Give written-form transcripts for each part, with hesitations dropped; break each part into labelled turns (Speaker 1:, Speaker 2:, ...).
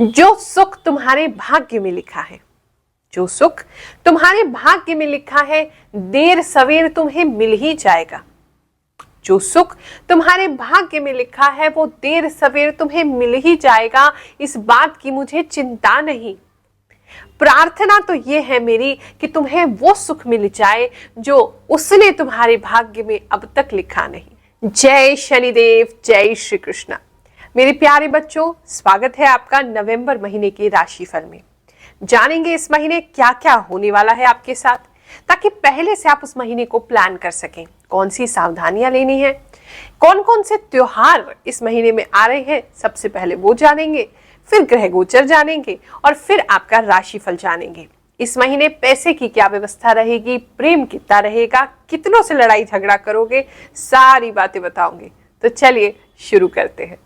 Speaker 1: जो सुख तुम्हारे भाग्य में लिखा है, जो सुख तुम्हारे भाग्य में लिखा है, देर सवेर तुम्हें मिल ही जाएगा। जो सुख तुम्हारे भाग्य में लिखा है वो देर सवेर तुम्हें मिल ही जाएगा, इस बात की मुझे चिंता नहीं। प्रार्थना तो ये है मेरी कि तुम्हें वो सुख मिल जाए जो उसने तुम्हारे भाग्य में अब तक लिखा नहीं। जय शनिदेव, जय श्री कृष्ण। मेरे प्यारे बच्चों, स्वागत है आपका नवंबर महीने के राशिफल में। जानेंगे इस महीने क्या क्या होने वाला है आपके साथ, ताकि पहले से आप उस महीने को प्लान कर सकें। कौन सी सावधानियां लेनी है, कौन कौन से त्योहार इस महीने में आ रहे हैं, सबसे पहले वो जानेंगे, फिर ग्रह गोचर जानेंगे और फिर आपका राशिफल जानेंगे। इस महीने पैसे की क्या व्यवस्था रहेगी, प्रेम कितना रहेगा, कितनों से लड़ाई झगड़ा करोगे, सारी बातें बताऊंगे। तो चलिए शुरू करते हैं।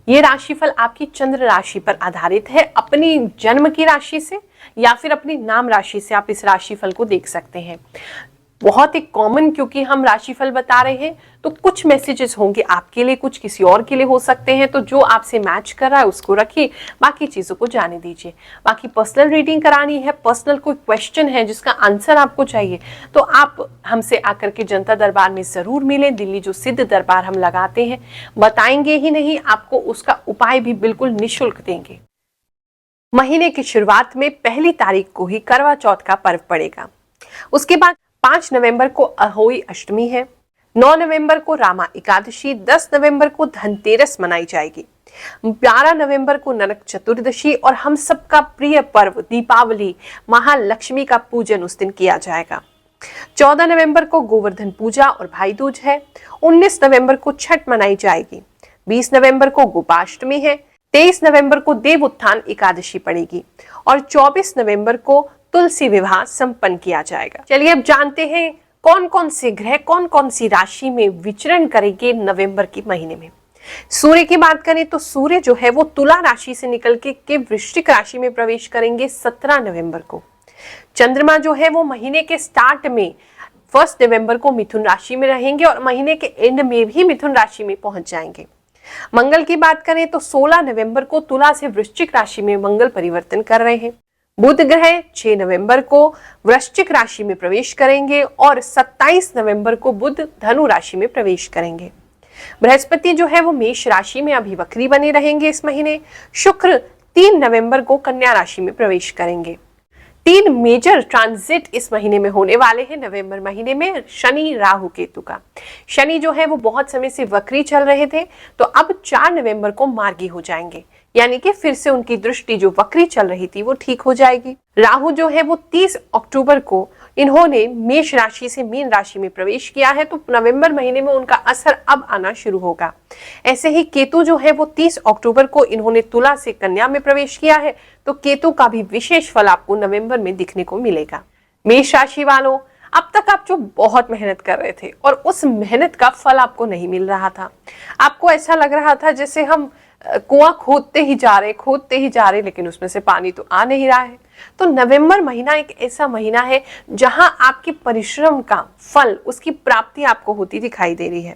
Speaker 1: ये राशिफल आपकी चंद्र राशि पर आधारित है। अपनी जन्म की राशि से या फिर अपनी नाम राशि से आप इस राशिफल को देख सकते हैं। बहुत ही कॉमन, क्योंकि हम राशिफल बता रहे हैं तो कुछ मैसेजेस होंगे आपके लिए, कुछ किसी और के लिए हो सकते हैं। तो जो आपसे मैच कर रहा है उसको रखिए, बाकी चीजों को जाने दीजिए। बाकी पर्सनल रीडिंग करानी है, पर्सनल कोई क्वेश्चन है जिसका आंसर आपको चाहिए, तो आप हमसे आकर के जनता दरबार में जरूर मिलें। दिल्ली जो सिद्ध दरबार हम लगाते हैं, बताएंगे ही नहीं, आपको उसका उपाय भी बिल्कुल निःशुल्क देंगे। महीने की शुरुआत में 1 तारीख को ही करवा चौथ का पर्व पड़ेगा। उसके बाद 5 नवंबर को अहोई अष्टमी है, 9 नवंबर को रामा एकादशी, 10 नवंबर को धनतेरस मनाई जाएगी, 12 नवंबर को नरक चतुर्दशी और हम सबका प्रिय पर्व दीपावली, महालक्ष्मी का पूजन उस दिन किया जाएगा। 14 नवंबर को गोवर्धन पूजा और भाई दूज है, 19 नवंबर को छठ मनाई जाएगी, 20 नवंबर को गोपाष्टमी है, 23 नवंबर को देव उत्थान एकादशी पड़ेगी और 24 नवंबर को तुलसी विवाह संपन्न किया जाएगा। चलिए अब जानते हैं कौन कौन से ग्रह कौन कौन सी राशि में विचरण करेंगे नवंबर के महीने में। सूर्य की बात करें तो सूर्य जो है वो तुला राशि से निकल के वृश्चिक राशि में प्रवेश करेंगे 17 नवंबर को। चंद्रमा जो है वो महीने के स्टार्ट में 1 नवंबर को मिथुन राशि में रहेंगे और महीने के एंड में भी मिथुन राशि में पहुंच जाएंगे। मंगल की बात करें तो 16 नवंबर को तुला से वृश्चिक राशि में मंगल परिवर्तन कर रहे हैं। बुध ग्रह 6 नवंबर को वृश्चिक राशि में प्रवेश करेंगे और 27 नवंबर को बुध धनु राशि में प्रवेश करेंगे। बृहस्पति जो है वो मेष राशि में अभी वक्री बने रहेंगे इस महीने। शुक्र 3 नवंबर को कन्या राशि में प्रवेश करेंगे। 3 मेजर ट्रांजिट इस महीने में होने वाले हैं नवंबर महीने में, शनि राहु केतु का। शनि जो है वो बहुत समय से वक्री चल रहे थे, तो अब 4 नवंबर को मार्गी हो जाएंगे, यानी कि फिर से उनकी दृष्टि जो वक्री चल रही थी वो ठीक हो जाएगी। राहु जो है वो 30 अक्टूबर को इन्होंने मेष राशि से मीन राशि में प्रवेश किया है, तो नवंबर महीने में उनका असर अब आना शुरू होगा। ऐसे ही केतु जो है वो 30 अक्टूबर को इन्होंने तुला से कन्या में प्रवेश किया है, तो केतु का भी विशेष फल आपको नवंबर में दिखने को मिलेगा। मेष राशि वालों, अब तक आप जो बहुत मेहनत कर रहे थे और उस मेहनत का फल आपको नहीं मिल रहा था, आपको ऐसा लग रहा था जैसे हम कुआं खोदते ही जा रहे, लेकिन उसमें से पानी तो आ नहीं रहा है। तो नवंबर महीना एक ऐसा महीना है जहां आपके परिश्रम का फल, उसकी प्राप्ति आपको होती दिखाई दे रही है।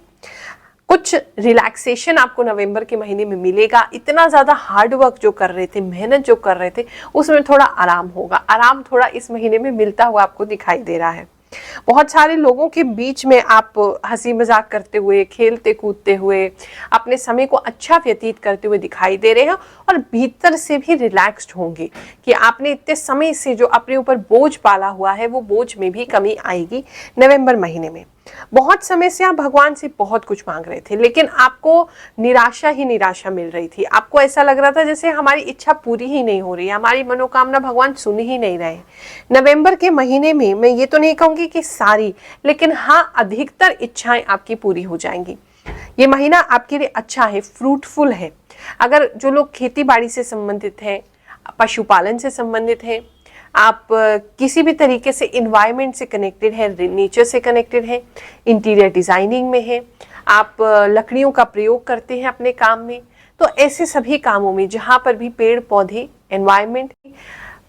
Speaker 1: कुछ रिलैक्सेशन आपको नवंबर के महीने में मिलेगा। इतना ज्यादा हार्ड वर्क जो कर रहे थे, मेहनत जो कर रहे थे, उसमें थोड़ा आराम होगा। आराम थोड़ा इस महीने में मिलता हुआ आपको दिखाई दे रहा है। बहुत सारे लोगों के बीच में आप हंसी मजाक करते हुए, खेलते कूदते हुए, अपने समय को अच्छा व्यतीत करते हुए दिखाई दे रहे हैं और भीतर से भी रिलैक्स्ड होंगे कि आपने इतने समय से जो अपने ऊपर बोझ पाला हुआ है वो बोझ में भी कमी आएगी नवंबर महीने में। बहुत समय से आप भगवान से बहुत कुछ मांग रहे थे, लेकिन आपको निराशा ही निराशा मिल रही थी। आपको ऐसा लग रहा था जैसे हमारी इच्छा पूरी ही नहीं हो रही है, हमारी मनोकामना भगवान सुन ही नहीं रहे। नवंबर के महीने में मैं ये तो नहीं कहूंगी कि सारी, लेकिन हाँ अधिकतर इच्छाएं आपकी पूरी हो जाएंगी। ये महीना आपके लिए अच्छा है, फ्रूटफुल है। अगर जो लोग खेती बाड़ी से संबंधित हैं, पशुपालन से संबंधित हैं, आप किसी भी तरीके से इन्वायरमेंट से कनेक्टेड है, नेचर से कनेक्टेड है, इंटीरियर डिजाइनिंग में है, आप लकड़ियों का प्रयोग करते हैं अपने काम में, तो ऐसे सभी कामों में जहाँ पर भी पेड़ पौधे, एनवायरनमेंट,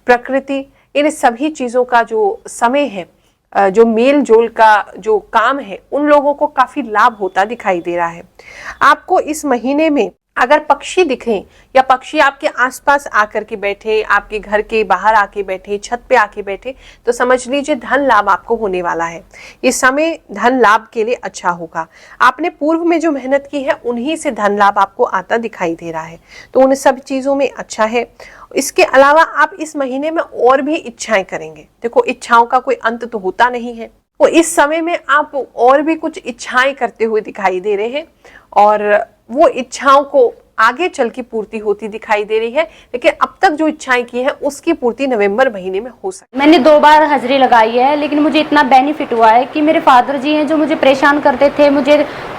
Speaker 1: प्रकृति, इन सभी चीज़ों का जो समय है, जो मेल जोल का जो काम है, उन लोगों को काफ़ी लाभ होता दिखाई दे रहा है। आपको इस महीने में अगर पक्षी दिखें या पक्षी आपके आसपास आकर के बैठे, आपके घर के बाहर आके बैठे, छत पे आके बैठे, तो समझ लीजिए धन लाभ आपको होने वाला है। ये समय धन लाभ के लिए अच्छा होगा। आपने पूर्व में जो मेहनत की है उन्हीं से धन लाभ आपको आता दिखाई दे रहा है, तो उन सब चीज़ों में अच्छा है। इसके अलावा आप इस महीने में और भी इच्छाएं करेंगे। देखो, इच्छाओं का कोई अंत तो होता नहीं है, तो इस समय में आप और भी कुछ इच्छाएं करते हुए दिखाई दे रहे हैं और वो इच्छाओं को आगे चल की पूर्ति होती दिखाई दे रही है। लेकिन अब तक जो इच्छाएं की है उसकी पूर्ति नवंबर महीने में हो सकती है।
Speaker 2: मैंने 2 बार हाजिरी लगाई है, लेकिन मुझे इतना बेनिफिट हुआ है कि मेरे फादर जी हैं जो मुझे परेशान करते थे, मुझे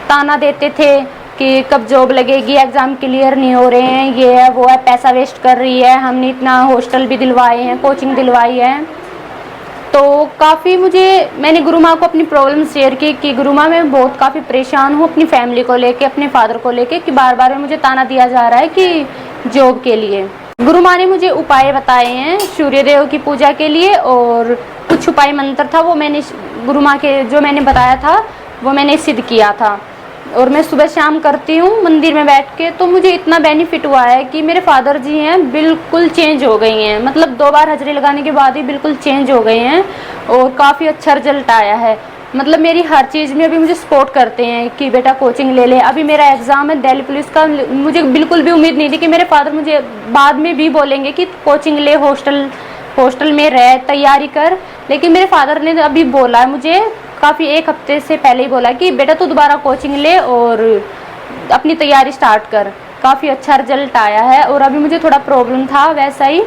Speaker 2: ताना देते थे कि कब जॉब लगेगी, एग्जाम क्लियर नहीं हो रहे हैं, ये है वो है, पैसा वेस्ट कर रही है, हमने इतना हॉस्टल भी दिलवाए हैं, कोचिंग दिलवाई है। तो काफ़ी मैंने गुरु माँ को अपनी प्रॉब्लम शेयर की कि गुरु माँ मैं बहुत काफ़ी परेशान हूँ अपनी फैमिली को लेके, अपने फादर को लेके, कि बार बार मुझे ताना दिया जा रहा है कि जॉब के लिए। गुरु माँ ने मुझे उपाय बताए हैं सूर्य देव की पूजा के लिए, और कुछ उपाय मंत्र था वो मैंने गुरु माँ के जो मैंने बताया था वो मैंने सिद्ध किया था, और मैं सुबह शाम करती हूँ मंदिर में बैठ के। तो मुझे इतना बेनिफिट हुआ है कि मेरे फादर जी हैं बिल्कुल चेंज हो गई हैं, मतलब 2 बार हाजिरी लगाने के बाद ही बिल्कुल चेंज हो गए हैं और काफ़ी अच्छा रिजल्ट आया है। मतलब मेरी हर चीज़ में अभी मुझे सपोर्ट करते हैं कि बेटा कोचिंग ले ले। अभी मेरा एग्ज़ाम है दिल्ली पुलिस का, मुझे बिल्कुल भी उम्मीद नहीं थी कि मेरे फादर मुझे बाद में भी बोलेंगे कि कोचिंग ले, हॉस्टल में रह, तैयारी कर। लेकिन मेरे फादर ने अभी बोला है मुझे, काफ़ी 1 हफ्ते से पहले ही बोला कि बेटा तू दोबारा कोचिंग ले और अपनी तैयारी स्टार्ट कर। काफ़ी अच्छा रिजल्ट आया है। और अभी मुझे थोड़ा प्रॉब्लम था वैसा ही,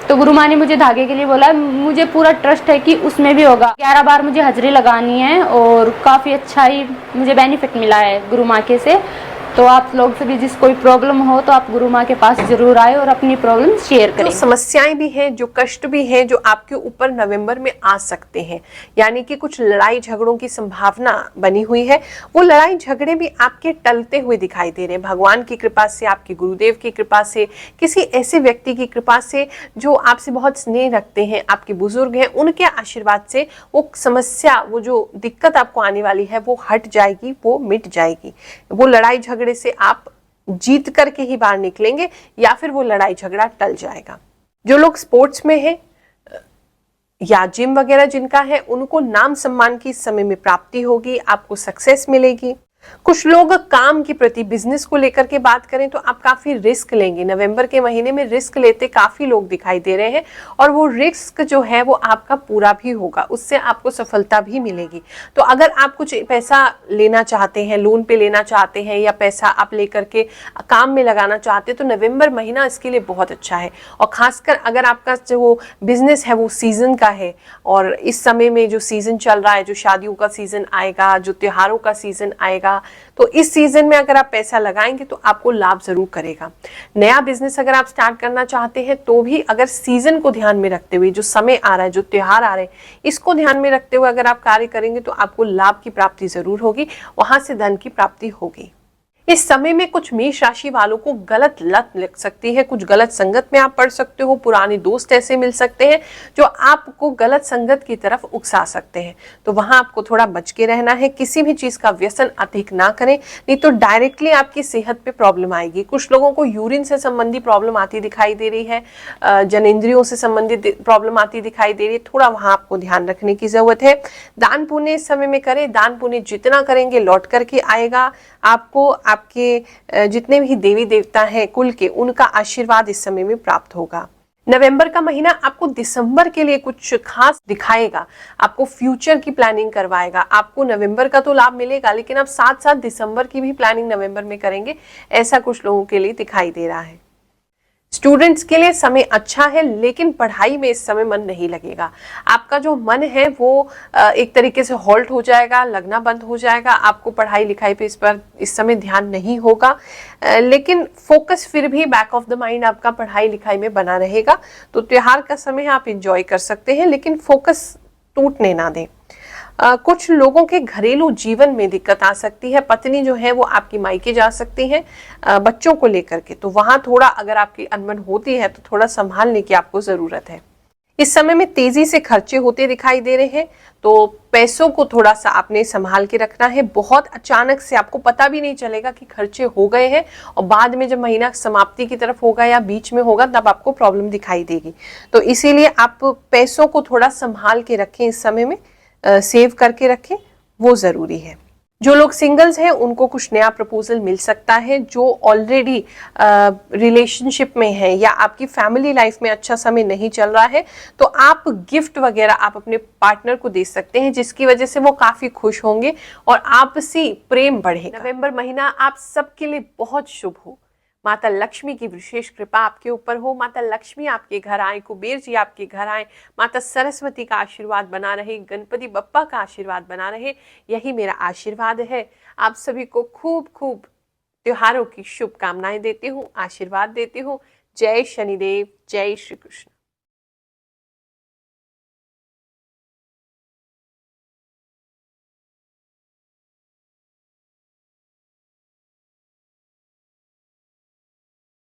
Speaker 2: तो गुरु माँ ने मुझे धागे के लिए बोला, मुझे पूरा ट्रस्ट है कि उसमें भी होगा। 11 बार मुझे हाजिरी लगानी है और काफ़ी अच्छा ही मुझे बेनिफिट मिला है गुरु माँ के से। तो आप लोग से भी जिस कोई प्रॉब्लम हो तो आप गुरु माँ के पास जरूर आए और अपनी प्रॉब्लम शेयर करें।
Speaker 1: जो समस्याएं भी हैं, जो कष्ट भी हैं, जो आपके ऊपर नवंबर में आ सकते हैं, यानी कि कुछ लड़ाई झगड़ों की संभावना बनी हुई है, वो लड़ाई झगड़े भी आपके टलते हुए दिखाई दे रहे हैं। भगवान की कृपा से, आपके गुरुदेव की कृपा से, किसी ऐसे व्यक्ति की कृपा से जो आपसे बहुत स्नेह रखते हैं, आपके बुजुर्ग हैं, उनके आशीर्वाद से वो समस्या, वो जो दिक्कत आपको आने वाली है वो हट जाएगी, वो मिट जाएगी। वो लड़ाई झगड़े से आप जीत करके ही बाहर निकलेंगे या फिर वो लड़ाई झगड़ा टल जाएगा। जो लोग स्पोर्ट्स में हैं या जिम वगैरह जिनका है, उनको नाम सम्मान की इस समय में प्राप्ति होगी, आपको सक्सेस मिलेगी। कुछ लोग काम के प्रति, बिजनेस को लेकर के बात करें तो आप काफी रिस्क लेंगे। नवंबर के महीने में रिस्क लेते काफी लोग दिखाई दे रहे हैं और वो रिस्क जो है वो आपका पूरा भी होगा, उससे आपको सफलता भी मिलेगी। तो अगर आप कुछ पैसा लेना चाहते हैं, लोन पे लेना चाहते हैं या पैसा आप लेकर के काम में लगाना चाहते हैं, तो नवंबर महीना इसके लिए बहुत अच्छा है। और खासकर अगर आपका जो बिजनेस है वो सीजन का है और इस समय में जो सीजन चल रहा है, जो शादियों का सीजन आएगा, जो त्योहारों का सीजन आएगा, तो इस सीजन में अगर आप पैसा लगाएंगे तो आपको लाभ जरूर करेगा। नया बिजनेस अगर आप स्टार्ट करना चाहते हैं तो भी अगर सीजन को ध्यान में रखते हुए, जो समय आ रहा है, जो त्योहार आ रहे हैं, इसको ध्यान में रखते हुए अगर आप कार्य करेंगे तो आपको लाभ की प्राप्ति जरूर होगी, वहां से धन की प्राप्ति होगी। इस समय में कुछ मेष राशि वालों को गलत लत लग सकती है, कुछ गलत संगत में आप पड़ सकते हो, पुराने दोस्त ऐसे मिल सकते हैं जो आपको गलत संगत की तरफ उकसा सकते हैं, तो वहां आपको थोड़ा बच के रहना है। किसी भी चीज का व्यसन अधिक ना करें, नहीं तो डायरेक्टली आपकी सेहत पे प्रॉब्लम आएगी। कुछ लोगों को यूरिन से संबंधी प्रॉब्लम आती दिखाई दे रही है, जनेंद्रियों से संबंधित प्रॉब्लम आती दिखाई दे रही है, थोड़ा वहां आपको ध्यान रखने की जरूरत है। दान पुण्य इस समय में करें, दान पुण्य जितना करेंगे लौट करके आएगा आपको। आपके जितने भी देवी देवता हैं कुल के, उनका आशीर्वाद इस समय में प्राप्त होगा। नवंबर का महीना आपको दिसंबर के लिए कुछ खास दिखाएगा, आपको फ्यूचर की प्लानिंग करवाएगा। आपको नवंबर का तो लाभ मिलेगा, लेकिन आप साथ साथ दिसंबर की भी प्लानिंग नवंबर में करेंगे, ऐसा कुछ लोगों के लिए दिखाई दे रहा है। स्टूडेंट्स के लिए समय अच्छा है, लेकिन पढ़ाई में इस समय मन नहीं लगेगा। आपका जो मन है वो एक तरीके से हॉल्ट हो जाएगा, लगना बंद हो जाएगा। आपको पढ़ाई लिखाई पे इस समय ध्यान नहीं होगा, लेकिन फोकस फिर भी बैक ऑफ द माइंड आपका पढ़ाई लिखाई में बना रहेगा। तो त्योहार का समय आप एंजॉय कर सकते हैं, लेकिन फोकस टूटने ना दें। कुछ लोगों के घरेलू जीवन में दिक्कत आ सकती है, पत्नी जो है वो आपकी मायके जा सकती है बच्चों को लेकर के, तो वहां थोड़ा अगर आपकी अनबन होती है तो थोड़ा संभालने की आपको जरूरत है। इस समय में तेजी से खर्चे होते दिखाई दे रहे हैं, तो पैसों को थोड़ा सा आपने संभाल के रखना है। बहुत अचानक से आपको पता भी नहीं चलेगा कि खर्चे हो गए हैं, और बाद में जब महीना समाप्ति की तरफ होगा या बीच में होगा तब आपको प्रॉब्लम दिखाई देगी। तो इसीलिए आप पैसों को थोड़ा संभाल के रखें, इस समय में सेव करके रखें, वो जरूरी है। जो लोग सिंगल्स हैं उनको कुछ नया प्रपोजल मिल सकता है। जो ऑलरेडी रिलेशनशिप में है या आपकी फैमिली लाइफ में अच्छा समय नहीं चल रहा है, तो आप गिफ्ट वगैरह आप अपने पार्टनर को दे सकते हैं, जिसकी वजह से वो काफी खुश होंगे और आपसी प्रेम बढ़ेगा। नवंबर महीना आप सबके लिए बहुत शुभ हो। माता लक्ष्मी की विशेष कृपा आपके ऊपर हो। माता लक्ष्मी आपके घर आए, कुबेर जी आपके घर आए, माता सरस्वती का आशीर्वाद बना रहे, गणपति बप्पा का आशीर्वाद बना रहे, यही मेरा आशीर्वाद है। आप सभी को खूब खूब त्योहारों की शुभकामनाएं देती हूँ, आशीर्वाद देती हूँ। जय शनिदेव, जय श्री कृष्ण।